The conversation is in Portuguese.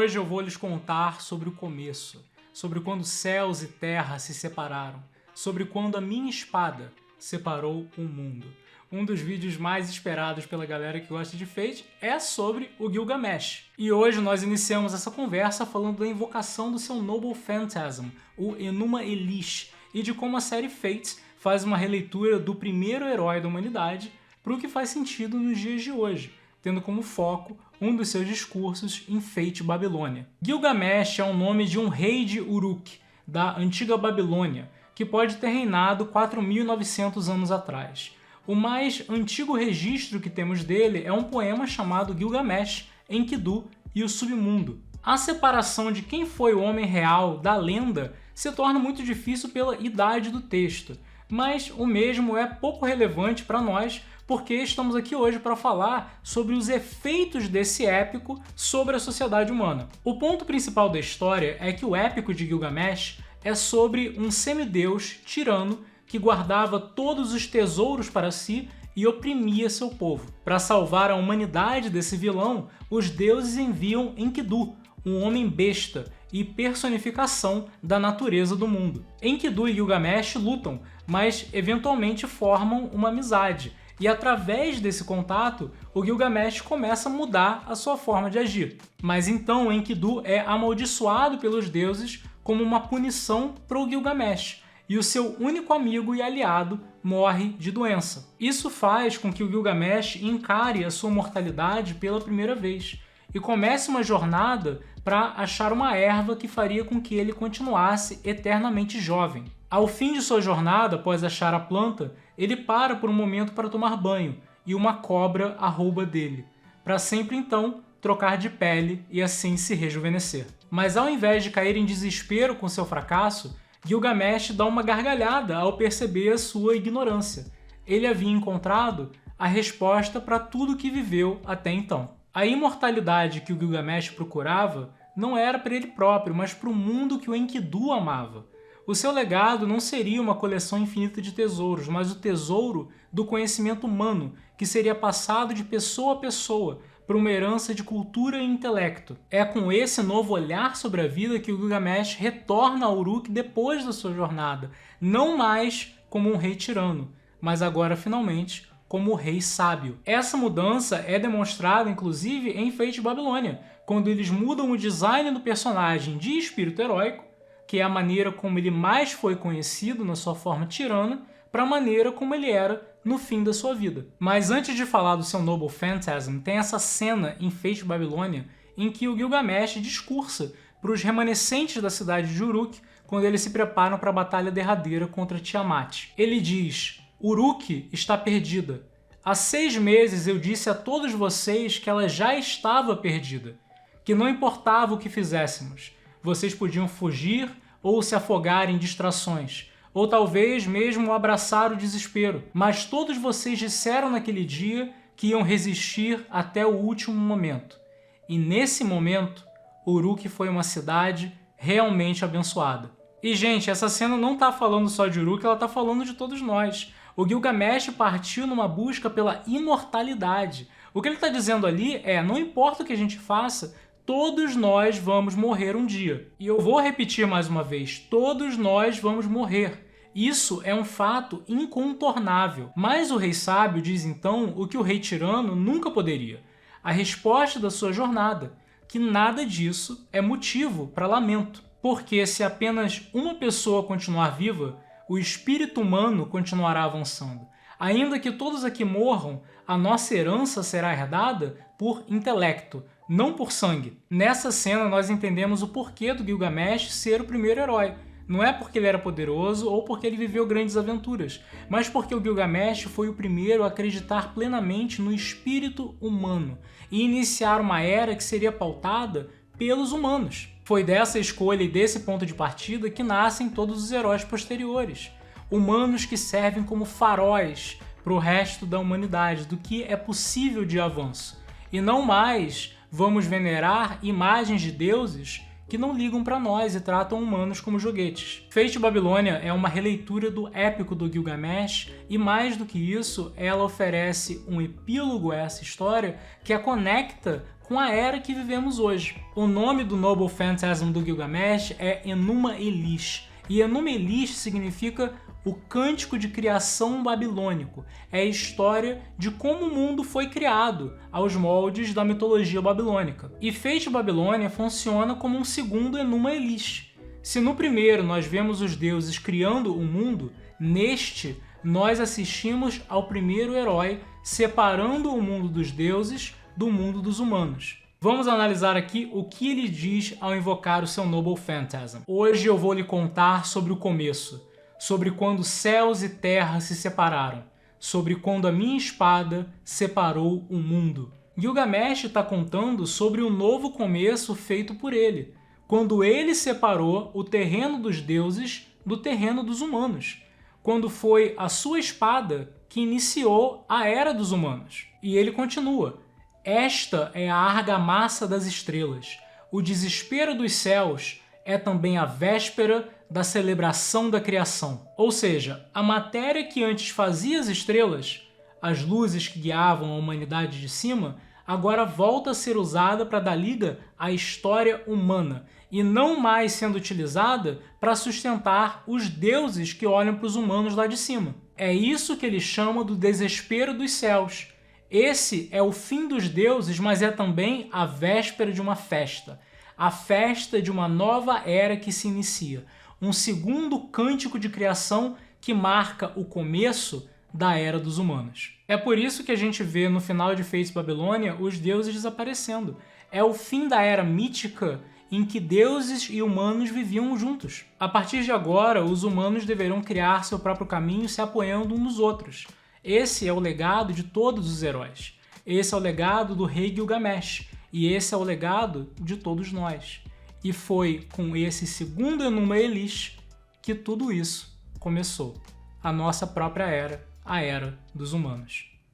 Hoje eu vou lhes contar sobre o começo, sobre quando céus e terra se separaram, sobre quando a minha espada separou o mundo. Um dos vídeos mais esperados pela galera que gosta de Fate é sobre o Gilgamesh. E hoje nós iniciamos essa conversa falando da invocação do seu Noble Phantasm, o Enuma Elish, e de como a série Fate faz uma releitura do primeiro herói da humanidade para o que faz sentido nos dias de hoje, tendo como foco um dos seus discursos em Fate Babilônia. Gilgamesh é o nome de um rei de Uruk, da antiga Babilônia, que pode ter reinado 4.900 anos atrás. O mais antigo registro que temos dele é um poema chamado Gilgamesh, Enkidu e o Submundo. A separação de quem foi o homem real da lenda se torna muito difícil pela idade do texto, mas o mesmo é pouco relevante para nós, porque estamos aqui hoje para falar sobre os efeitos desse épico sobre a sociedade humana. O ponto principal da história é que o épico de Gilgamesh é sobre um semideus tirano que guardava todos os tesouros para si e oprimia seu povo. Para salvar a humanidade desse vilão, os deuses enviam Enkidu, um homem besta e personificação da natureza do mundo. Enkidu e Gilgamesh lutam, mas eventualmente formam uma amizade, e através desse contato, o Gilgamesh começa a mudar a sua forma de agir. Mas então Enkidu é amaldiçoado pelos deuses como uma punição para o Gilgamesh, e o seu único amigo e aliado morre de doença. Isso faz com que o Gilgamesh encare a sua mortalidade pela primeira vez e comece uma jornada para achar uma erva que faria com que ele continuasse eternamente jovem. Ao fim de sua jornada, após achar a planta, ele para por um momento para tomar banho e uma cobra a rouba dele, para sempre então trocar de pele e assim se rejuvenescer. Mas ao invés de cair em desespero com seu fracasso, Gilgamesh dá uma gargalhada ao perceber a sua ignorância. Ele havia encontrado a resposta para tudo que viveu até então. A imortalidade que o Gilgamesh procurava não era para ele próprio, mas para o mundo que o Enkidu amava. O seu legado não seria uma coleção infinita de tesouros, mas o tesouro do conhecimento humano, que seria passado de pessoa a pessoa, para uma herança de cultura e intelecto. É com esse novo olhar sobre a vida que o Gilgamesh retorna a Uruk depois da sua jornada, não mais como um rei tirano, mas agora finalmente como o rei sábio. Essa mudança é demonstrada inclusive em Fate Babilônia, quando eles mudam o design do personagem de espírito heróico, que é a maneira como ele mais foi conhecido na sua forma tirana, para a maneira como ele era no fim da sua vida. Mas antes de falar do seu Noble Phantasm, tem essa cena em Fate Babilônia em que o Gilgamesh discursa para os remanescentes da cidade de Uruk quando eles se preparam para a batalha derradeira contra Tiamat. Ele diz: Uruk está perdida. Há 6 meses eu disse a todos vocês que ela já estava perdida, que não importava o que fizéssemos. Vocês podiam fugir ou se afogar em distrações, ou talvez mesmo abraçar o desespero. Mas todos vocês disseram naquele dia que iam resistir até o último momento. E nesse momento, Uruk foi uma cidade realmente abençoada. E gente, essa cena não está falando só de Uruk, ela está falando de todos nós. O Gilgamesh partiu numa busca pela imortalidade. O que ele está dizendo ali é, não importa o que a gente faça, todos nós vamos morrer um dia. E eu vou repetir mais uma vez, todos nós vamos morrer. Isso é um fato incontornável. Mas o rei sábio diz então o que o rei tirano nunca poderia. A resposta da sua jornada, que nada disso é motivo para lamento. Porque se apenas uma pessoa continuar viva, o espírito humano continuará avançando. Ainda que todos aqui morram, a nossa herança será herdada por intelecto, não por sangue. Nessa cena nós entendemos o porquê do Gilgamesh ser o primeiro herói. Não é porque ele era poderoso ou porque ele viveu grandes aventuras, mas porque o Gilgamesh foi o primeiro a acreditar plenamente no espírito humano e iniciar uma era que seria pautada pelos humanos. Foi dessa escolha e desse ponto de partida que nascem todos os heróis posteriores. Humanos que servem como faróis para o resto da humanidade, do que é possível de avanço. E não mais vamos venerar imagens de deuses que não ligam para nós e tratam humanos como joguetes. Fate Babilônia é uma releitura do épico do Gilgamesh e, mais do que isso, ela oferece um epílogo a essa história que a conecta com com a era que vivemos hoje. O nome do Noble Phantasm do Gilgamesh é Enuma Elish, e Enuma Elish significa o cântico de criação babilônico. É a história de como o mundo foi criado aos moldes da mitologia babilônica. E Fate Babilônia funciona como um segundo Enuma Elish. Se no primeiro nós vemos os deuses criando o mundo, neste nós assistimos ao primeiro herói separando o mundo dos deuses do mundo dos humanos. Vamos analisar aqui o que ele diz ao invocar o seu Noble Phantasm. Hoje eu vou lhe contar sobre o começo, sobre quando céus e terra se separaram, sobre quando a minha espada separou o mundo. Gilgamesh está contando sobre um novo começo feito por ele, quando ele separou o terreno dos deuses do terreno dos humanos, quando foi a sua espada que iniciou a Era dos Humanos. E ele continua: esta é a argamassa das estrelas. O desespero dos céus é também a véspera da celebração da criação. Ou seja, a matéria que antes fazia as estrelas, as luzes que guiavam a humanidade de cima, agora volta a ser usada para dar liga à história humana e não mais sendo utilizada para sustentar os deuses que olham para os humanos lá de cima. É isso que ele chama do desespero dos céus. Esse é o fim dos deuses, mas é também a véspera de uma festa. A festa de uma nova era que se inicia. Um segundo cântico de criação que marca o começo da Era dos Humanos. É por isso que a gente vê no final de Fate Babilônia os deuses desaparecendo. É o fim da era mítica em que deuses e humanos viviam juntos. A partir de agora, os humanos deverão criar seu próprio caminho se apoiando uns nos outros. Esse é o legado de todos os heróis. Esse é o legado do rei Gilgamesh. E esse é o legado de todos nós. E foi com esse segundo Enuma Elish que tudo isso começou. A nossa própria era, a Era dos Humanos.